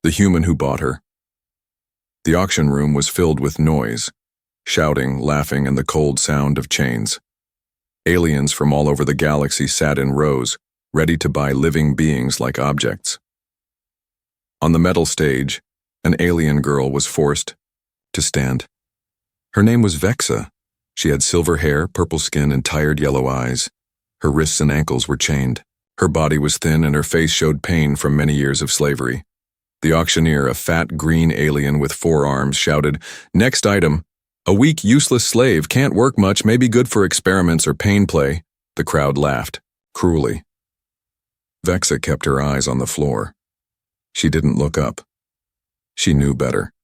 The human who bought her. The auction room was filled with noise, shouting, laughing, and the cold sound of chains. Aliens from all over the galaxy sat in rows, ready to buy living beings like objects. On the metal stage, an alien girl was forced to stand. Her name was Vexa. She had silver hair, purple skin, and tired yellow eyes. Her wrists and ankles were chained. Her body was thin and her face showed pain from many years of slavery. The auctioneer, a fat green alien with 4 arms, shouted, "Next item. A weak, useless slave, can't work much, may be good for experiments or pain play." The crowd laughed, cruelly. Vexa kept her eyes on the floor. She didn't look up. She knew better.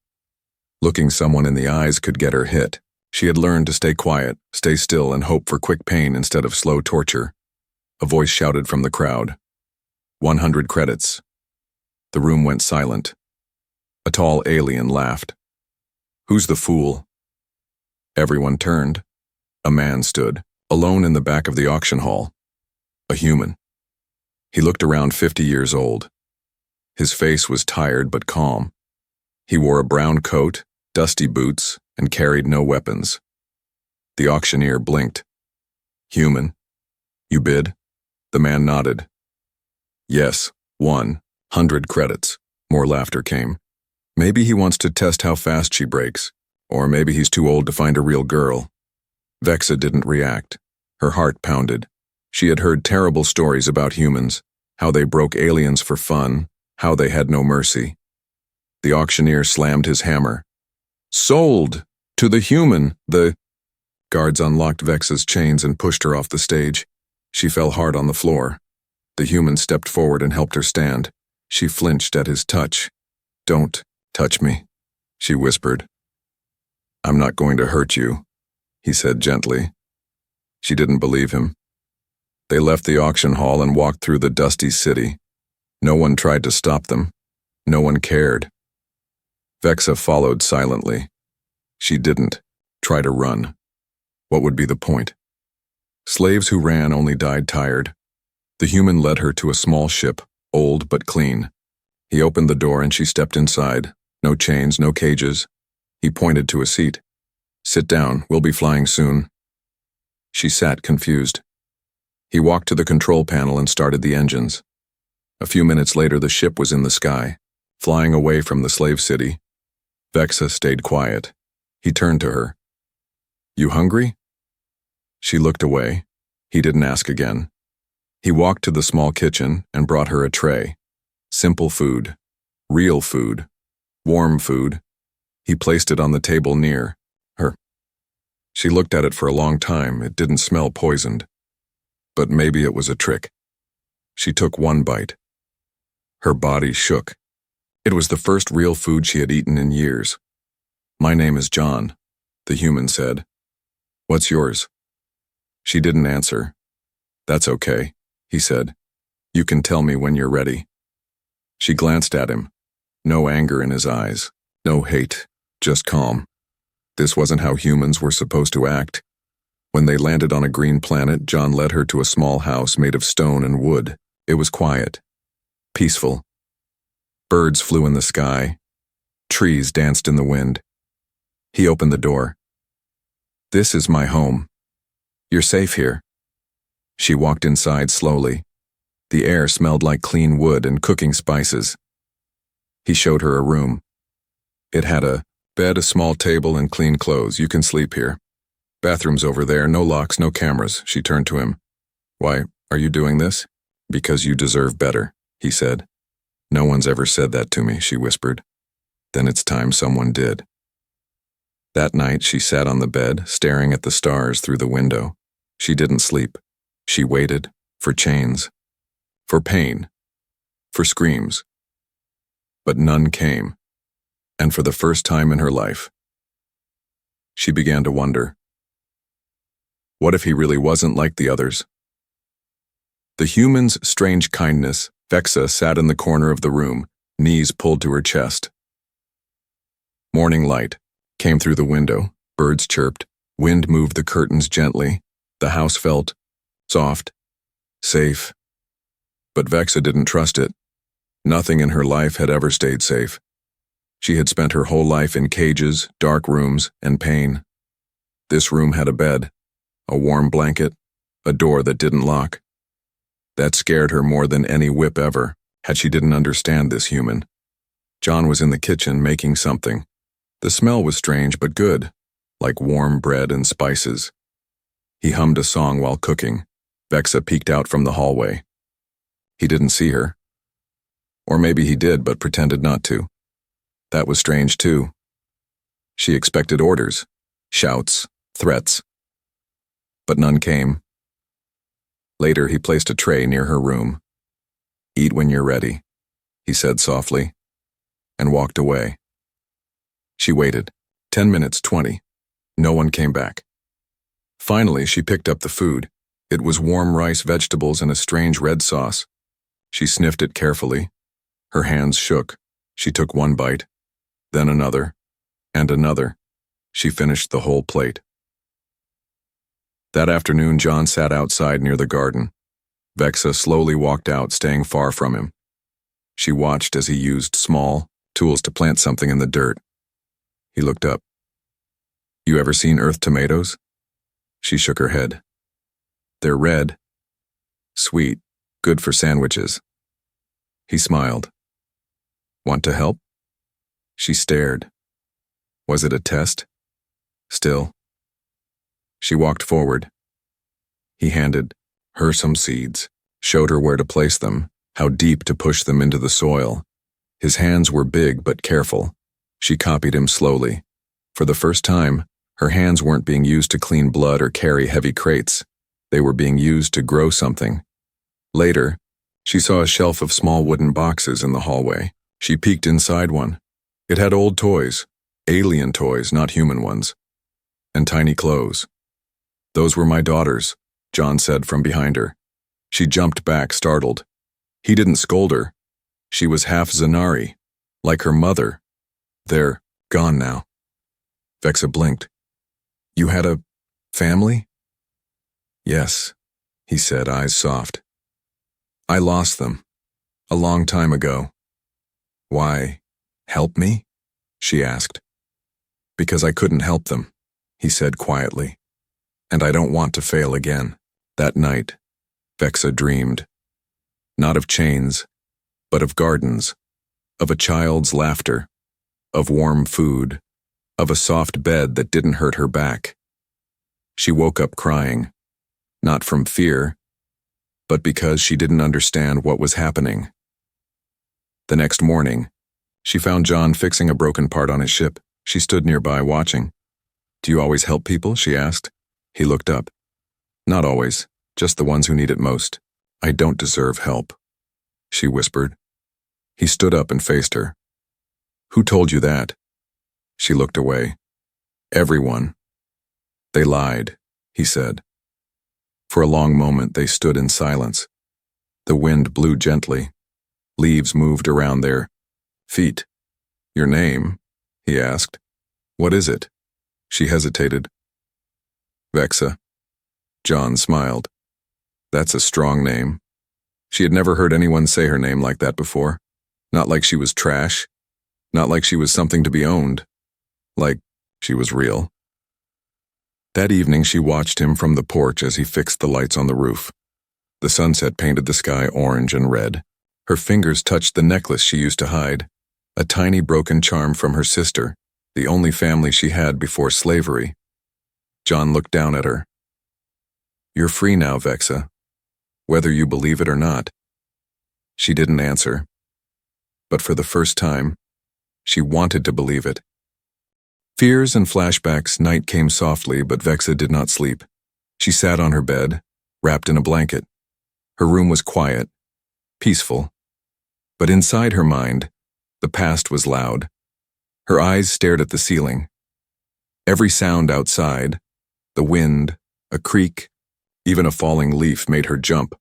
Looking someone in the eyes could get her hit. She had learned to stay quiet, stay still, and hope for quick pain instead of slow torture. A voice shouted from the crowd, 100 credits. The room went silent. A tall alien laughed. "Who's the fool?" Everyone turned. A man stood, alone in the back of the auction hall. A human. He looked around 50 years old. His face was tired but calm. He wore a brown coat, dusty boots, and carried no weapons. The auctioneer blinked. "Human, you bid?" The man nodded. "Yes, 100 credits." More laughter came. "Maybe he wants to test how fast she breaks, or maybe he's too old to find a real girl." Vexa didn't react. Her heart pounded. She had heard terrible stories about humans, how they broke aliens for fun, how they had no mercy. The auctioneer slammed his hammer. "Sold! To the human, the—" Guards unlocked Vexa's chains and pushed her off the stage. She fell hard on the floor. The human stepped forward and helped her stand. She flinched at his touch. "Don't touch me," she whispered. "I'm not going to hurt you," he said gently. She didn't believe him. They left the auction hall and walked through the dusty city. No one tried to stop them. No one cared. Vexa followed silently. She didn't try to run. What would be the point? Slaves who ran only died tired. The human led her to a small ship, old but clean. He opened the door and she stepped inside. No chains, no cages. He pointed to a seat. "Sit down, we'll be flying soon." She sat confused. He walked to the control panel and started the engines. A few minutes later, the ship was in the sky, flying away from the slave city. Vexa stayed quiet. He turned to her. "You hungry?" She looked away. He didn't ask again. He walked to the small kitchen and brought her a tray. Simple food. Real food. Warm food. He placed it on the table near her. She looked at it for a long time. It didn't smell poisoned. But maybe it was a trick. She took one bite. Her body shook. It was the first real food she had eaten in years. "My name is John," the human said. "What's yours?" She didn't answer. "That's okay," he said. "You can tell me when you're ready." She glanced at him. No anger in his eyes. No hate. Just calm. This wasn't how humans were supposed to act. When they landed on a green planet, John led her to a small house made of stone and wood. It was quiet. Peaceful. Birds flew in the sky. Trees danced in the wind. He opened the door. "This is my home. You're safe here." She walked inside slowly. The air smelled like clean wood and cooking spices. He showed her a room. It had a bed, a small table, and clean clothes. "You can sleep here. Bathroom's over there, no locks, no cameras." She turned to him. "Why are you doing this?" "Because you deserve better," he said. "No one's ever said that to me," she whispered. "Then it's time someone did." That night she sat on the bed, staring at the stars through the window. She didn't sleep. She waited for chains, for pain, for screams. But none came, and for the first time in her life, she began to wonder, what if he really wasn't like the others? The human's strange kindness. Vexa sat in the corner of the room, knees pulled to her chest. Morning light came through the window. Birds chirped. Wind moved the curtains gently. The house felt soft, safe. But Vexa didn't trust it. Nothing in her life had ever stayed safe. She had spent her whole life in cages, dark rooms, and pain. This room had a bed, a warm blanket, a door that didn't lock. That scared her more than any whip ever, had she didn't understand this human. John was in the kitchen making something. The smell was strange but good, like warm bread and spices. He hummed a song while cooking. Vexa peeked out from the hallway. He didn't see her. Or maybe he did but pretended not to. That was strange too. She expected orders, shouts, threats. But none came. Later he placed a tray near her room. "Eat when you're ready," he said softly, and walked away. She waited. 10 minutes, 20. No one came back. Finally, she picked up the food. It was warm rice, vegetables, and a strange red sauce. She sniffed it carefully. Her hands shook. She took one bite, then another, and another. She finished the whole plate. That afternoon, John sat outside near the garden. Vexa slowly walked out, staying far from him. She watched as he used small tools to plant something in the dirt. He looked up. "You ever seen earth tomatoes?" She shook her head. "They're red. Sweet. Good for sandwiches." He smiled. "Want to help?" She stared. Was it a test? Still. She walked forward. He handed her some seeds, showed her where to place them, how deep to push them into the soil. His hands were big but careful. She copied him slowly. For the first time, her hands weren't being used to clean blood or carry heavy crates. They were being used to grow something. Later, she saw a shelf of small wooden boxes in the hallway. She peeked inside one. It had old toys, alien toys, not human ones, and tiny clothes. "Those were my daughters," John said from behind her. She jumped back, startled. He didn't scold her. She was half Zanari, like her mother. "They're gone now." Vexa blinked. "You had a family?" "Yes," he said, eyes soft. "I lost them. A long time ago." "Why, help me?" she asked. "Because I couldn't help them," he said quietly. "And I don't want to fail again." That night, Vexa dreamed. Not of chains, but of gardens, of a child's laughter, of warm food, of a soft bed that didn't hurt her back. She woke up crying, not from fear, but because she didn't understand what was happening. The next morning, she found John fixing a broken part on his ship. She stood nearby watching. "Do you always help people?" she asked. He looked up. "Not always, just the ones who need it most. I don't deserve help," she whispered. He stood up and faced her. "Who told you that?" She looked away. "Everyone. They lied," he said. For a long moment they stood in silence. The wind blew gently. Leaves moved around their feet. "Your name?" he asked. "What is it?" She hesitated. "Vexa." John smiled. That's a strong name. She had never heard anyone say her name like that before. Not like she was trash. Not like she was something to be owned. Like she was real. That evening she watched him from the porch as he fixed the lights on the roof. The sunset painted the sky orange and red. Her fingers touched the necklace she used to hide, a tiny broken charm from her sister, the only family she had before slavery. John looked down at her. "You're free now, Vexa, whether you believe it or not." She didn't answer. But for the first time, she wanted to believe it. Fears and flashbacks, night came softly, but Vexa did not sleep. She sat on her bed, wrapped in a blanket. Her room was quiet, peaceful. But inside her mind, the past was loud. Her eyes stared at the ceiling. Every sound outside, the wind, a creak, even a falling leaf made her jump.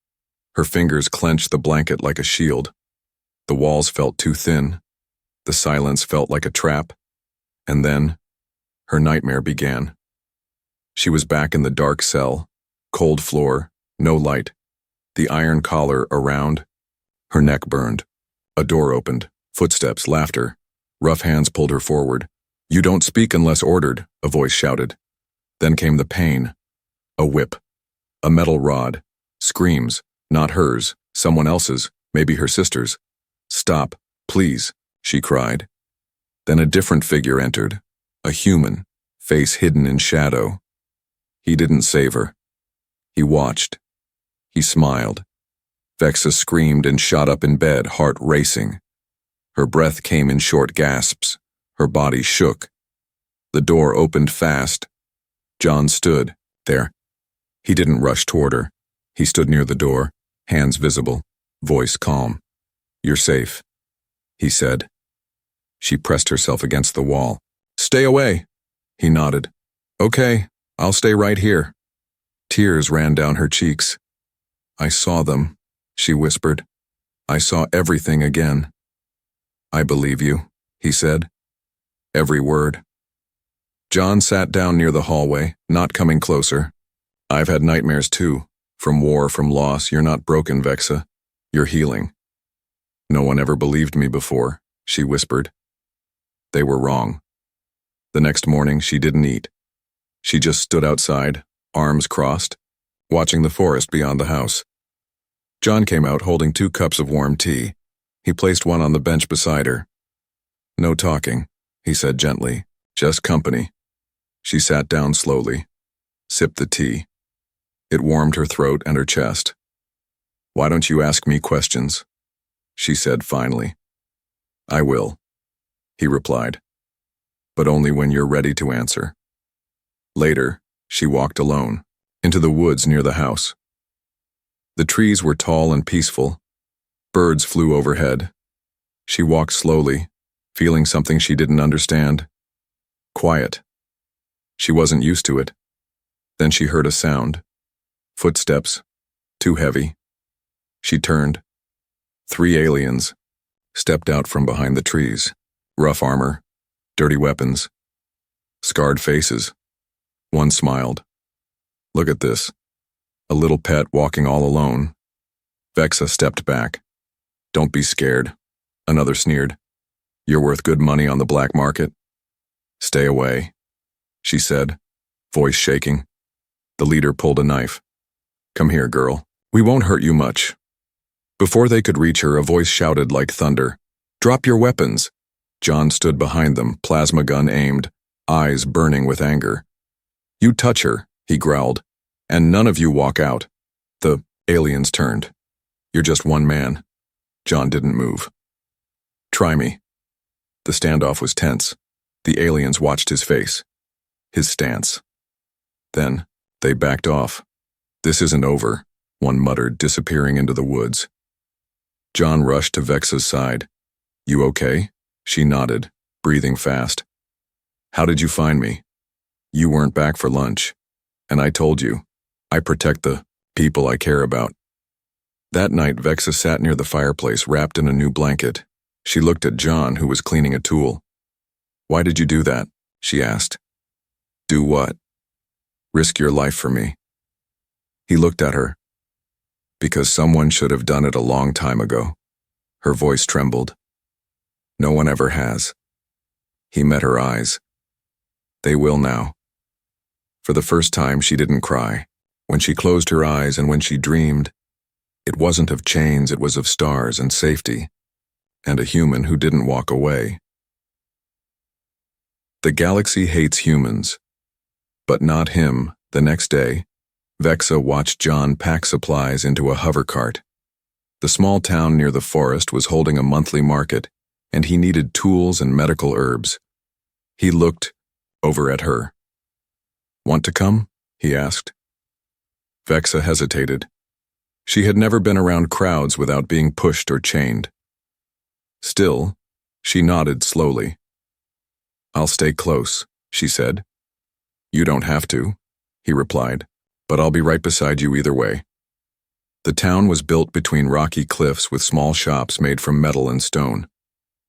Her fingers clenched the blanket like a shield. The walls felt too thin. The silence felt like a trap. And then, her nightmare began. She was back in the dark cell, cold floor, no light, the iron collar around. Her neck burned. A door opened. Footsteps, laughter. Rough hands pulled her forward. "You don't speak unless ordered," a voice shouted. Then came the pain. A whip. A metal rod. Screams. Not hers, someone else's, maybe her sister's. "Stop, please," she cried. Then a different figure entered. A human, face hidden in shadow. He didn't save her. He watched. He smiled. Vexa screamed and shot up in bed, heart racing. Her breath came in short gasps. Her body shook. The door opened fast. John stood there. He didn't rush toward her. He stood near the door, hands visible, voice calm. "You're safe," he said. She pressed herself against the wall. "Stay away," he nodded. "Okay, I'll stay right here." Tears ran down her cheeks. "I saw them," she whispered. "I saw everything again." "I believe you," he said. Every word. John sat down near the hallway, not coming closer. "I've had nightmares too. From war, from loss. You're not broken, Vexa. You're healing." "No one ever believed me before," she whispered. They were wrong. The next morning, she didn't eat. She just stood outside, arms crossed, watching the forest beyond the house. John came out holding 2 cups of warm tea. He placed one on the bench beside her. "No talking," he said gently. "Just company." She sat down slowly, sipped the tea. It warmed her throat and her chest. "Why don't you ask me questions?" she said finally. "I will," he replied. "But only when you're ready to answer." Later, she walked alone, into the woods near the house. The trees were tall and peaceful. Birds flew overhead. She walked slowly, feeling something she didn't understand. Quiet. She wasn't used to it. Then she heard a sound. Footsteps. Too heavy. She turned. 3 aliens stepped out from behind the trees. Rough armor. Dirty weapons. Scarred faces. One smiled. "Look at this. A little pet walking all alone." Vexa stepped back. "Don't be scared," another sneered. "You're worth good money on the black market." "Stay away," she said, voice shaking. The leader pulled a knife. "Come here, girl. We won't hurt you much." Before they could reach her, a voice shouted like thunder, "Drop your weapons." John stood behind them, plasma gun aimed, eyes burning with anger. "You touch her," he growled, "and none of you walk out." The aliens turned. "You're just one man." John didn't move. "Try me." The standoff was tense. The aliens watched his face, his stance. Then, they backed off. "This isn't over," one muttered, disappearing into the woods. John rushed to Vexa's side. "You okay?" She nodded, breathing fast. "How did you find me?" "You weren't back for lunch. And I told you, I protect the people I care about." That night, Vexa sat near the fireplace, wrapped in a new blanket. She looked at John, who was cleaning a tool. "Why did you do that?" she asked. "Do what?" "Risk your life for me." He looked at her. "Because someone should have done it a long time ago." Her voice trembled. "No one ever has." He met her eyes. "They will now." For the first time, she didn't cry. When she closed her eyes and when she dreamed, it wasn't of chains, it was of stars and safety, and a human who didn't walk away. The galaxy hates humans, but not him. The next day, Vexa watched John pack supplies into a hover cart. The small town near the forest was holding a monthly market, and he needed tools and medical herbs. He looked over at her. "Want to come?" he asked. Vexa hesitated. She had never been around crowds without being pushed or chained. Still, she nodded slowly. "I'll stay close," she said. "You don't have to," he replied, "but I'll be right beside you either way." The town was built between rocky cliffs with small shops made from metal and stone.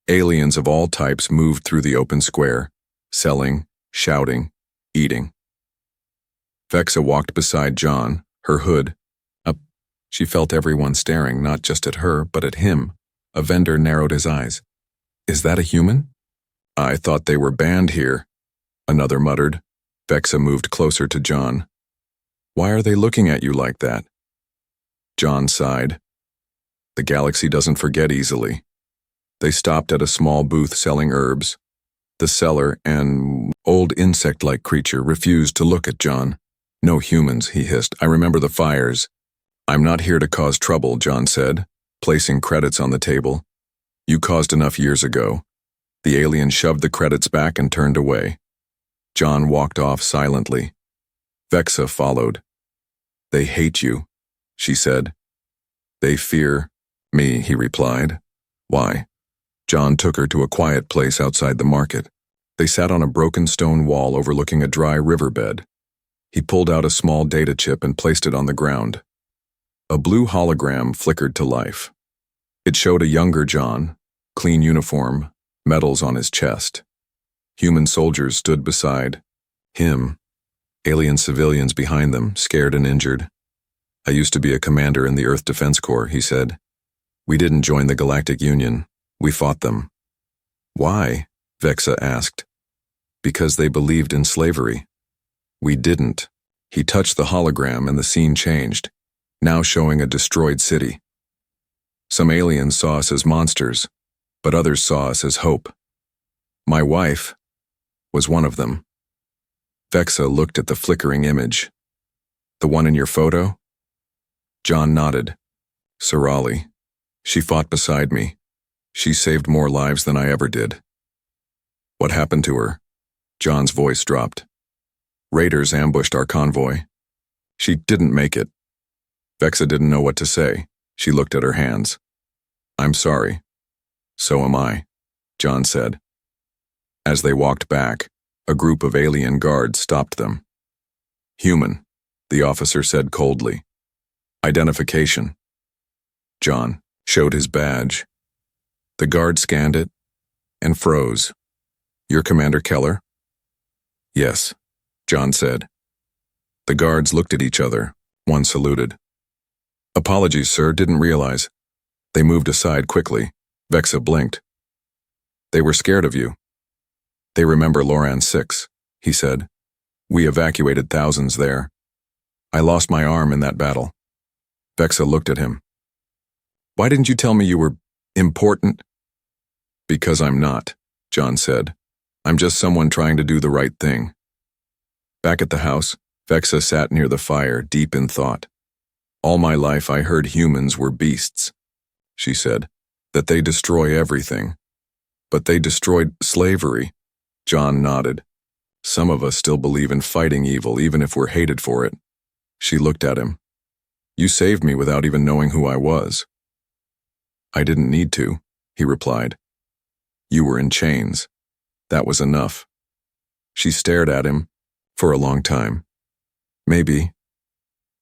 Aliens of all types moved through the open square, selling, shouting, eating. Vexa walked beside John, her hood up. She felt everyone staring not just at her, but at him, A vendor narrowed his eyes. Is that a human? I thought they were banned here, another muttered. Vexa moved closer to John. Why are they looking at you like that? John sighed. The galaxy doesn't forget easily. They stopped at a small booth selling herbs. The seller, an old insect-like creature, refused to look at John. No humans, he hissed. I remember the fires. I'm not here to cause trouble, John said, placing credits on the table. You caused enough years ago. The alien shoved the credits back and turned away. John walked off silently. Vexa followed. They hate you, she said. They fear me, he replied. Why? John took her to a quiet place outside the market. They sat on a broken stone wall overlooking a dry riverbed. He pulled out a small data chip and placed it on the ground. A blue hologram flickered to life. It showed a younger John, clean uniform, medals on his chest. Human soldiers stood beside him, alien civilians behind them, scared and injured. I used to be a commander in the Earth Defense Corps, he said. We didn't join the Galactic Union. We fought them. Why? Vexa asked. Because they believed in slavery. We didn't. He touched the hologram and the scene changed, now showing a destroyed city. Some aliens saw us as monsters, but others saw us as hope. My wife was one of them. Vexa looked at the flickering image. The one in your photo? John nodded. Sorali. She fought beside me. She saved more lives than I ever did. What happened to her? John's voice dropped. Raiders ambushed our convoy. She didn't make it. Vexa didn't know what to say. She looked at her hands. I'm sorry. So am I, John said. As they walked back, a group of alien guards stopped them. Human, the officer said coldly. Identification. John showed his badge. The guard scanned it and froze. You're Commander Keller? Yes, John said. The guards looked at each other. One saluted. Apologies, sir, didn't realize. They moved aside quickly. Vexa blinked. They were scared of you. They remember Loran 6, he said. We evacuated thousands there. I lost my arm in that battle. Vexa looked at him. Why didn't you tell me you were important? Because I'm not, John said. I'm just someone trying to do the right thing. Back at the house, Vexa sat near the fire, deep in thought. All my life I heard humans were beasts, she said, that they destroy everything. But they destroyed slavery. John nodded. Some of us still believe in fighting evil, even if we're hated for it. She looked at him. You saved me without even knowing who I was. I didn't need to, he replied. You were in chains. That was enough. She stared at him for a long time. Maybe.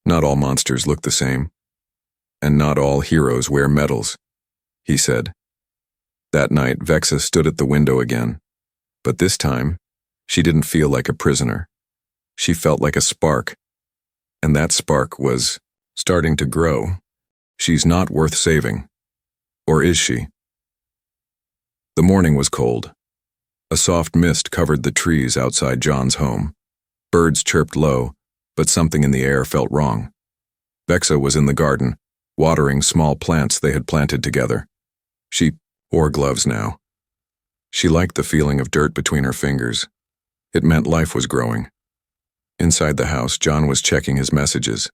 Not all monsters look the same. And not all heroes wear medals, he said. That night, Vexa stood at the window again. But this time, she didn't feel like a prisoner. She felt like a spark. And that spark was starting to grow. She's not worth saving. Or is she? The morning was cold. A soft mist covered the trees outside John's home. Birds chirped low, but something in the air felt wrong. Vexa was in the garden, watering small plants they had planted together. She wore gloves now. She liked the feeling of dirt between her fingers. It meant life was growing. Inside the house, John was checking his messages.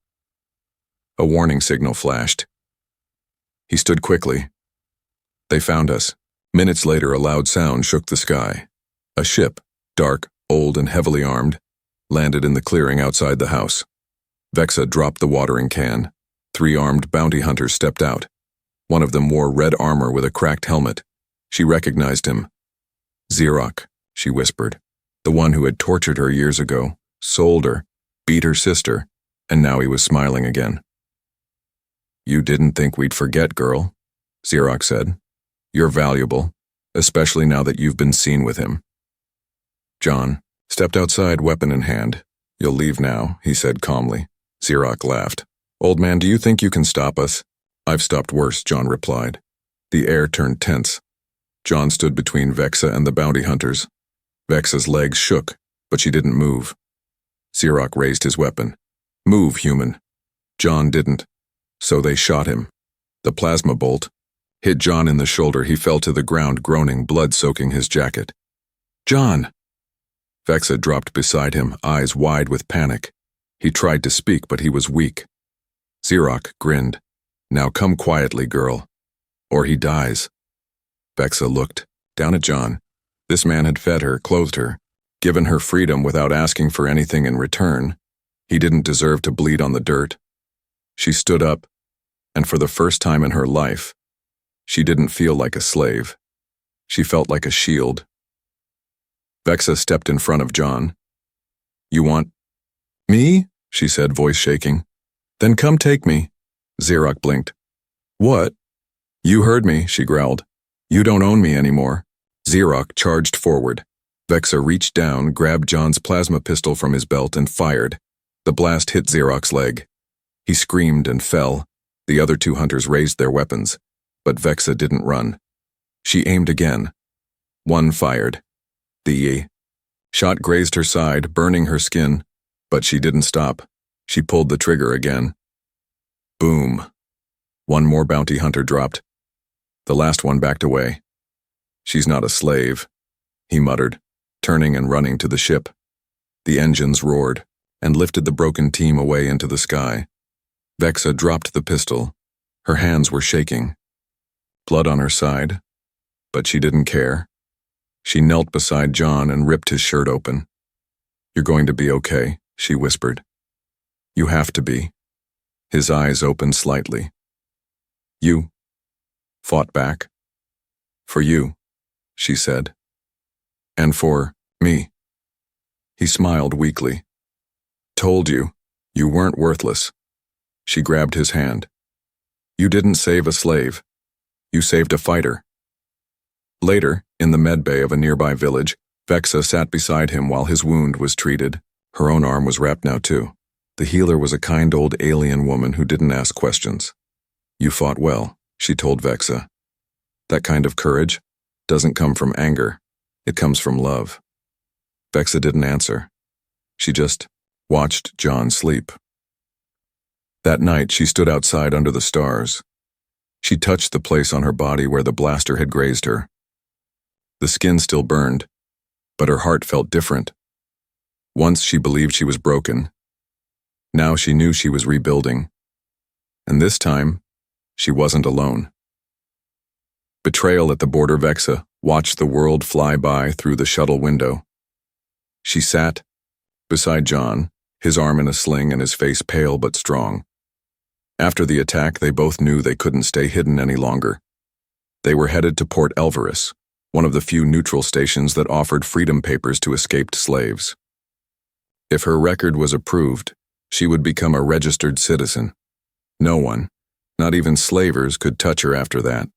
A warning signal flashed. He stood quickly. They found us. Minutes later, a loud sound shook the sky. A ship, dark, old, and heavily armed, landed in the clearing outside the house. Vexa dropped the watering can. 3 armed bounty hunters stepped out. One of them wore red armor with a cracked helmet. She recognized him. Xerox, she whispered. The one who had tortured her years ago, sold her, beat her sister, and now he was smiling again. You didn't think we'd forget, girl, Xerox said. You're valuable, especially now that you've been seen with him. John stepped outside, weapon in hand. You'll leave now, he said calmly. Xerox laughed. Old man, do you think you can stop us? I've stopped worse, John replied. The air turned tense. John stood between Vexa and the bounty hunters. Vexa's legs shook, but she didn't move. Xerox raised his weapon. "Move, human." John didn't, so they shot him. The plasma bolt hit John in the shoulder. He fell to the ground, groaning, blood soaking his jacket. "John!" Vexa dropped beside him, eyes wide with panic. He tried to speak, but he was weak. Xerox grinned. "Now come quietly, girl, or he dies." Vexa looked down at John. This man had fed her, clothed her, given her freedom without asking for anything in return. He didn't deserve to bleed on the dirt. She stood up, and for the first time in her life, she didn't feel like a slave. She felt like a shield. Vexa stepped in front of John. "You want me?" she said, voice shaking. "Then come take me." Xerox blinked. "What?" "You heard me," she growled. "You don't own me anymore." Xerox charged forward. Vexa reached down, grabbed John's plasma pistol from his belt, and fired. The blast hit Xerox's leg. He screamed and fell. The other two hunters raised their weapons, but Vexa didn't run. She aimed again. One fired. The shot grazed her side, burning her skin, but she didn't stop. She pulled the trigger again. Boom. One more bounty hunter dropped. The last one backed away. "She's not a slave," he muttered, turning and running to the ship. The engines roared and lifted the broken team away into the sky. Vexa dropped the pistol. Her hands were shaking. Blood on her side, but she didn't care. She knelt beside John and ripped his shirt open. "You're going to be okay," she whispered. "You have to be." His eyes opened slightly. "You fought back. For you," she said. "And for me." He smiled weakly. "Told you, you weren't worthless." She grabbed his hand. "You didn't save a slave. You saved a fighter." Later, in the medbay of a nearby village, Vexa sat beside him while his wound was treated. Her own arm was wrapped now too. The healer was a kind old alien woman who didn't ask questions. "You fought well," she told Vexa. "That kind of courage doesn't come from anger. It comes from love." Vexa didn't answer. She just watched John sleep. That night, she stood outside under the stars. She touched the place on her body where the blaster had grazed her. The skin still burned, but her heart felt different. Once she believed she was broken. Now she knew she was rebuilding. And this time, she wasn't alone. Betrayal at the border. Vexa watched the world fly by through the shuttle window. She sat beside John, his arm in a sling and his face pale but strong. After the attack, they both knew they couldn't stay hidden any longer. They were headed to Port Elveris, one of the few neutral stations that offered freedom papers to escaped slaves. If her record was approved, she would become a registered citizen. No one, not even slavers, could touch her after that.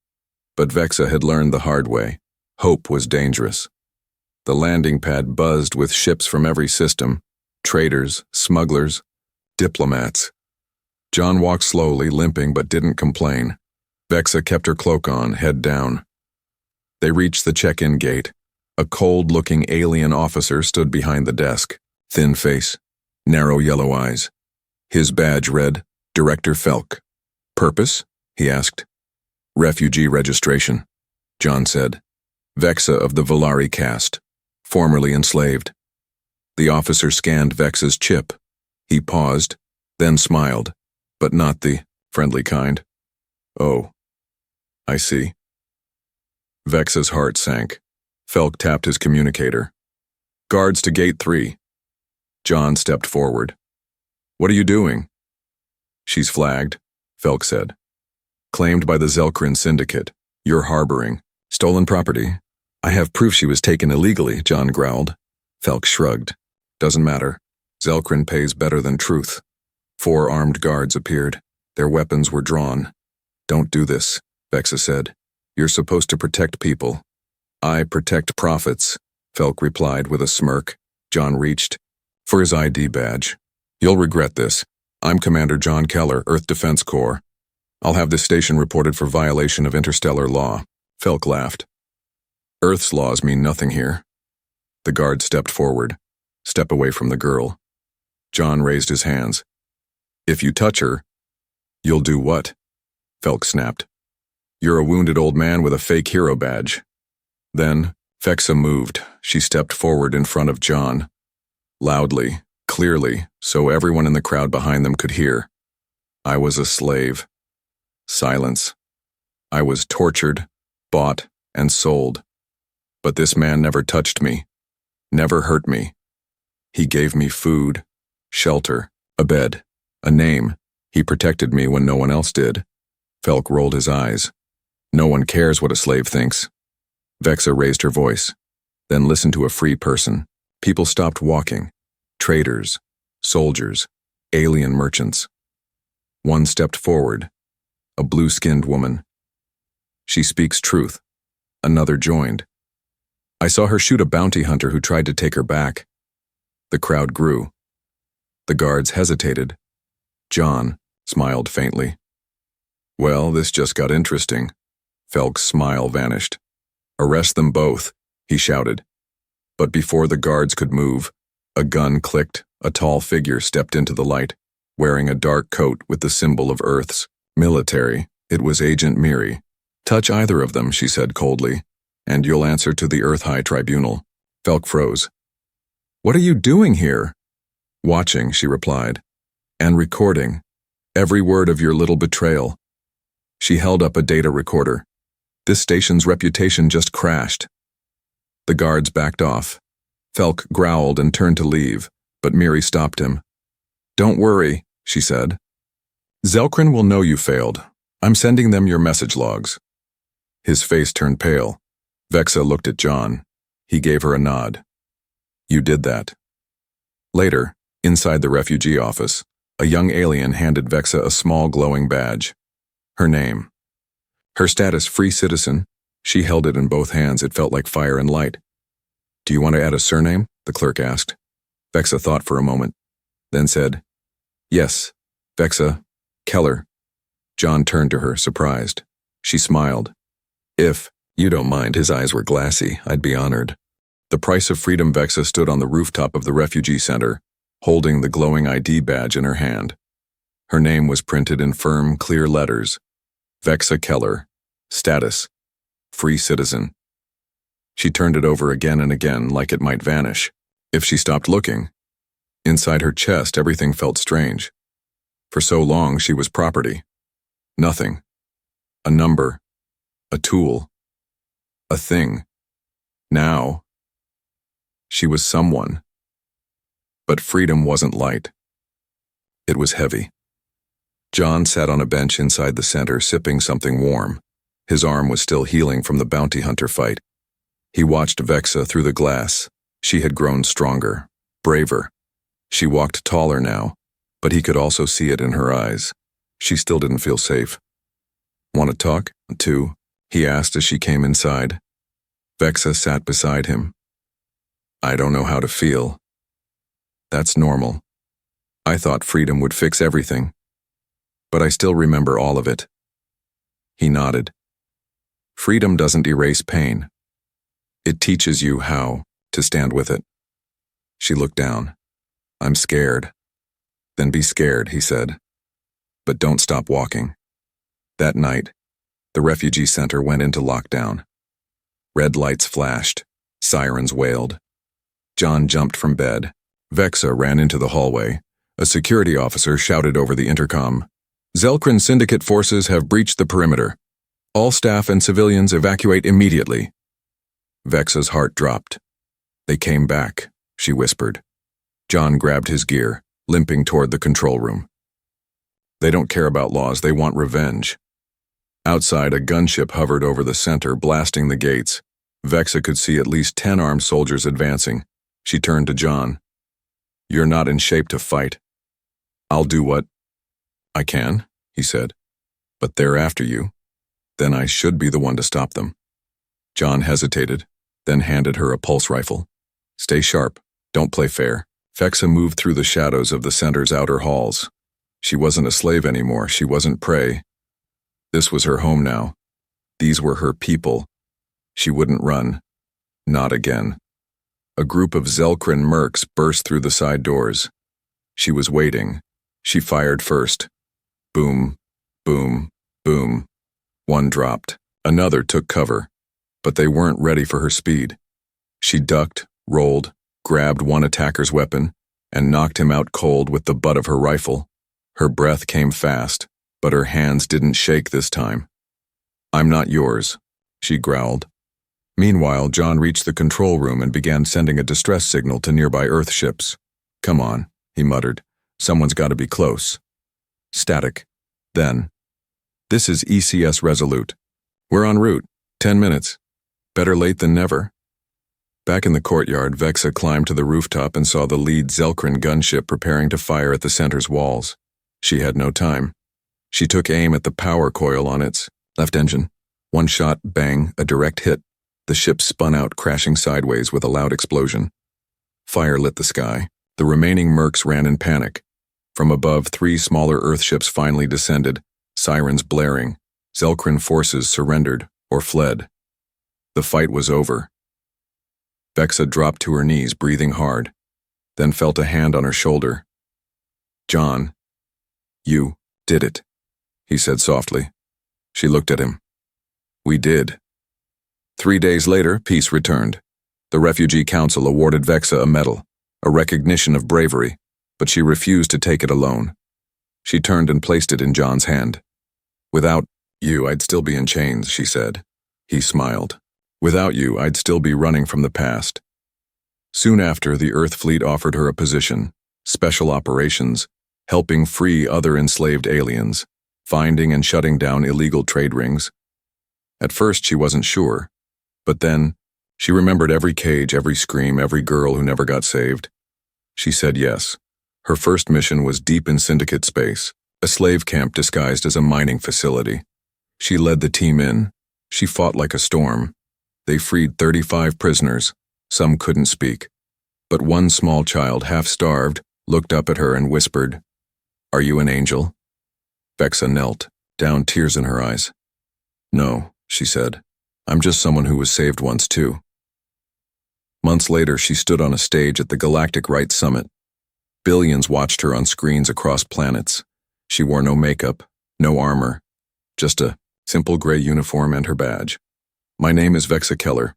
But Vexa had learned the hard way. Hope was dangerous. The landing pad buzzed with ships from every system, traders, smugglers, diplomats. John walked slowly, limping, but didn't complain. Vexa kept her cloak on, head down. They reached the check-in gate. A cold-looking alien officer stood behind the desk, thin face, narrow yellow eyes. His badge read, Director Felk. "Purpose?" he asked. "Refugee registration," John said. "Vexa of the Volari caste, formerly enslaved." The officer scanned Vexa's chip. He paused, then smiled, but not the friendly kind. "Oh, I see." Vexa's heart sank. Felk tapped his communicator. "Guards to Gate 3. John stepped forward. "What are you doing?" "She's flagged," Felk said. "Claimed by the Zelkrin Syndicate. You're harboring. Stolen property. I have proof she was taken illegally," John growled. Felk shrugged. "Doesn't matter. Zelkrin pays better than truth." 4 armed guards appeared. Their weapons were drawn. "Don't do this," Vexa said. "You're supposed to protect people." "I protect profits," Felk replied with a smirk. John reached for his ID badge. "You'll regret this. I'm Commander John Keller, Earth Defense Corps." I'll have this station reported for violation of interstellar law. Felk laughed. Earth's laws mean nothing here. The guard stepped forward, step away from the girl. John raised his hands. If you touch her, you'll do what? Felk snapped. You're a wounded old man with a fake hero badge. Then, Vexa moved. She stepped forward in front of John. Loudly, clearly, so everyone in the crowd behind them could hear. I was a slave. Silence. I was tortured, bought, and sold. But this man never touched me, never hurt me. He gave me food, shelter, a bed, a name. He protected me when no one else did. Felk rolled his eyes. No one cares what a slave thinks. Vexa raised her voice. Then listened to a free person. People stopped walking. Traders, soldiers, alien merchants. One stepped forward. A blue-skinned woman. She speaks truth. Another joined. I saw her shoot a bounty hunter who tried to take her back. The crowd grew. The guards hesitated. John smiled faintly. Well, this just got interesting. Felk's smile vanished. Arrest them both, he shouted. But before the guards could move, a gun clicked. A tall figure stepped into the light, wearing a dark coat with the symbol of Earth's military. It was Agent Miri. Touch either of them, she said coldly, and you'll answer to the Earth High Tribunal. Felk froze. What are you doing here? Watching, she replied, and recording every word of your little betrayal. She held up a data recorder. This station's reputation just crashed. The guards backed off. Felk growled and turned to leave, but Miri stopped him. Don't worry, she said. Zelkrin will know you failed. I'm sending them your message logs. His face turned pale. Vexa looked at John. He gave her a nod. You did that. Later, inside the refugee office, a young alien handed Vexa a small glowing badge. Her name. Her status free citizen. She held it in both hands. It felt like fire and light. Do you want to add a surname? The clerk asked. Vexa thought for a moment, then said, Yes, Vexa, Keller. John turned to her, surprised. She smiled. If you don't mind, his eyes were glassy, I'd be honored. The price of freedom. Vexa stood on the rooftop of the refugee center, holding the glowing ID badge in her hand. Her name was printed in firm, clear letters. Vexa Keller. Status. Free citizen. She turned it over again and again like it might vanish, if she stopped looking. Inside her chest, everything felt strange. For so long, she was property. Nothing. A number. A tool. A thing. Now, she was someone. But freedom wasn't light. It was heavy. John sat on a bench inside the center, sipping something warm. His arm was still healing from the bounty hunter fight. He watched Vexa through the glass. She had grown stronger, braver. She walked taller now, but he could also see it in her eyes. She still didn't feel safe. Want to talk, too? He asked as she came inside. Vexa sat beside him. I don't know how to feel. That's normal. I thought freedom would fix everything. But I still remember all of it. He nodded. Freedom doesn't erase pain. It teaches you how to stand with it. She looked down. I'm scared. Then be scared, he said. But don't stop walking. That night, the refugee center went into lockdown. Red lights flashed. Sirens wailed. John jumped from bed. Vexa ran into the hallway. A security officer shouted over the intercom. Zelkrin Syndicate forces have breached the perimeter. All staff and civilians evacuate immediately. Vexa's heart dropped. They came back, she whispered. John grabbed his gear, limping toward the control room. They don't care about laws, they want revenge. Outside, a gunship hovered over the center, blasting the gates. Vexa could see at least 10 armed soldiers advancing. She turned to John. You're not in shape to fight. I'll do what I can, he said. But they're after you. Then I should be the one to stop them. John hesitated, then handed her a pulse rifle. Stay sharp. Don't play fair. Vexa moved through the shadows of the center's outer halls. She wasn't a slave anymore. She wasn't prey. This was her home now. These were her people. She wouldn't run. Not again. A group of Zelkrin mercs burst through the side doors. She was waiting. She fired first. Boom, boom, boom. One dropped. Another took cover. But they weren't ready for her speed. She ducked, rolled, grabbed one attacker's weapon, and knocked him out cold with the butt of her rifle. Her breath came fast, but her hands didn't shake this time. "I'm not yours," she growled. Meanwhile, John reached the control room and began sending a distress signal to nearby Earth ships. "Come on," he muttered. "Someone's got to be close." Static. Then, "This is ECS Resolute. We're en route. 10 minutes. Better late than never." Back in the courtyard, Vexa climbed to the rooftop and saw the lead Zelkrin gunship preparing to fire at the center's walls. She had no time. She took aim at the power coil on its left engine. One shot, bang, a direct hit. The ship spun out, crashing sideways with a loud explosion. Fire lit the sky. The remaining mercs ran in panic. From above, 3 smaller Earthships finally descended, sirens blaring. Zelkrin forces surrendered or fled. The fight was over. Vexa dropped to her knees, breathing hard, then felt a hand on her shoulder. "John, you did it," he said softly. She looked at him. "We did." 3 days later, peace returned. The Refugee Council awarded Vexa a medal, a recognition of bravery, but she refused to take it alone. She turned and placed it in John's hand. "Without you, I'd still be in chains," she said. He smiled. "Without you, I'd still be running from the past." Soon after, the Earth fleet offered her a position, special operations, helping free other enslaved aliens, finding and shutting down illegal trade rings. At first, she wasn't sure, but then she remembered every cage, every scream, every girl who never got saved. She said yes. Her first mission was deep in Syndicate space, a slave camp disguised as a mining facility. She led the team in. She fought like a storm. They freed 35 prisoners. Some couldn't speak. But one small child, half-starved, looked up at her and whispered, "Are you an angel?" Vexa knelt, down, tears in her eyes. "No," she said. "I'm just someone who was saved once too." Months later, she stood on a stage at the Galactic Right Summit. Billions watched her on screens across planets. She wore no makeup, no armor, just a simple gray uniform and her badge. "My name is Vexa Keller.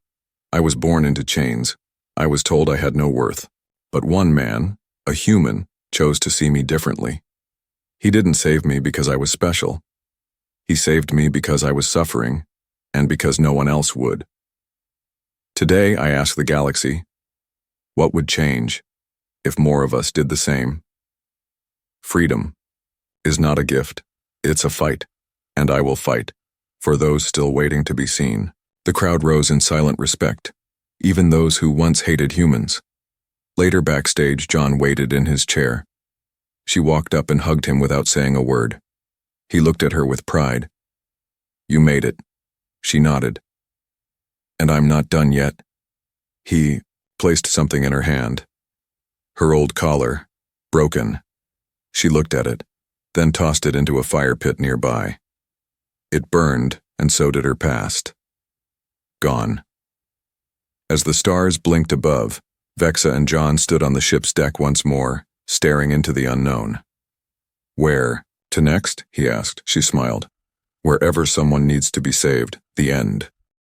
I was born into chains. I was told I had no worth. But one man, a human, chose to see me differently. He didn't save me because I was special. He saved me because I was suffering, and because no one else would." Today, I ask the galaxy, what would change if more of us did the same? Freedom is not a gift. It's a fight, and I will fight for those still waiting to be seen. The crowd rose in silent respect, even those who once hated humans. Later backstage, John waited in his chair. She walked up and hugged him without saying a word. He looked at her with pride. "You made it." She nodded. "And I'm not done yet." He placed something in her hand. Her old collar, broken. She looked at it, then tossed it into a fire pit nearby. It burned, and so did her past. Gone. As the stars blinked above, Vexa and John stood on the ship's deck once more, staring into the unknown. "Where to next?" he asked. She smiled. "Wherever someone needs to be saved, the end."